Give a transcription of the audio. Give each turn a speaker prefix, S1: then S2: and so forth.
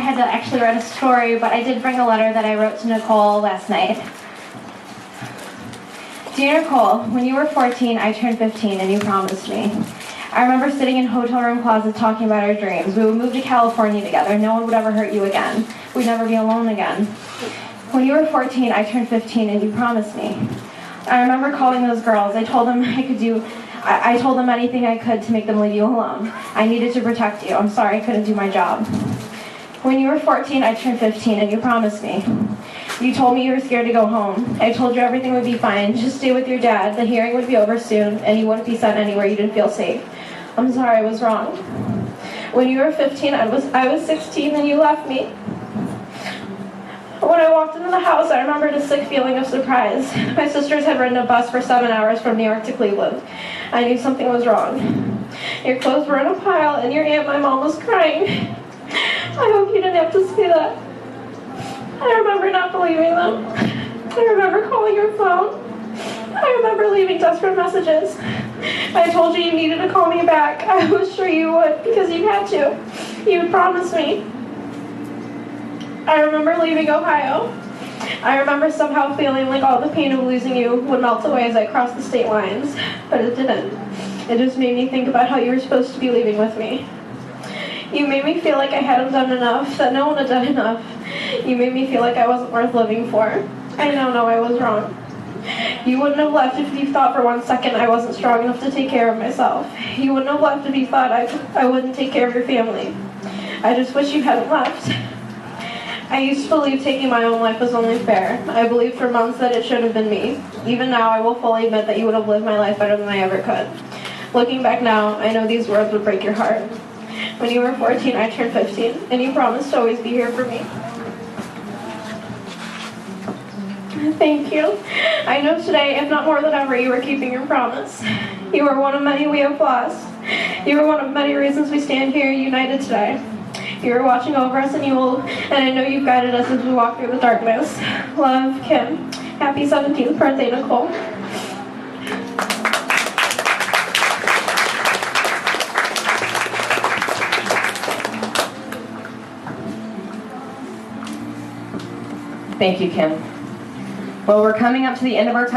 S1: had to actually write a story, but I did bring a letter that I wrote to Nicole last night. Dear Nicole, when you were 14, I turned 15 and you promised me. I remember sitting in hotel room closets talking about our dreams. We would move to California together. No one would ever hurt you again. We'd never be alone again. When you were 14, I turned 15 and you promised me. I remember calling those girls. I told them I told them anything I could to make them leave you alone. I needed to protect you. I'm sorry I couldn't do my job. When you were 14, I turned 15 and you promised me. You told me you were scared to go home. I told you everything would be fine. Just stay with your dad. The hearing would be over soon and you wouldn't be sent anywhere you didn't feel safe. I'm sorry I was wrong. When you were 15, I was 16 and you left me. When I walked into the house, I remembered a sick feeling of surprise. My sisters had ridden a bus for 7 hours from New York to Cleveland. I knew something was wrong. Your clothes were in a pile and your aunt, my mom, was crying. I hope you didn't have to see that. I remember not believing them. I remember calling your phone. I remember leaving desperate messages. I told you needed to call me back. I was sure you would because you had to. You had promised me. I remember leaving Ohio. I remember somehow feeling like all the pain of losing you would melt away as I crossed the state lines, but it didn't. It just made me think about how you were supposed to be leaving with me. You made me feel like I hadn't done enough, that no one had done enough. You made me feel like I wasn't worth living for. I now know I was wrong. You wouldn't have left if you thought for 1 second I wasn't strong enough to take care of myself. You wouldn't have left if you thought I wouldn't take care of your family. I just wish you hadn't left. I used to believe taking my own life was only fair. I believed for months that it should have been me. Even now, I will fully admit that you would have lived my life better than I ever could. Looking back now, I know these words would break your heart. When you were 14, I turned 15, and you promised to always be here for me. Thank you. I know today, if not more than ever, you were keeping your promise. You are one of many we have lost. You are one of many reasons we stand here united today. You are watching over us, and I know you've guided us as we walk through the darkness. Love, Kim. Happy 17th birthday, Nicole.
S2: Thank you, Kim. Well, we're coming up to the end of our time.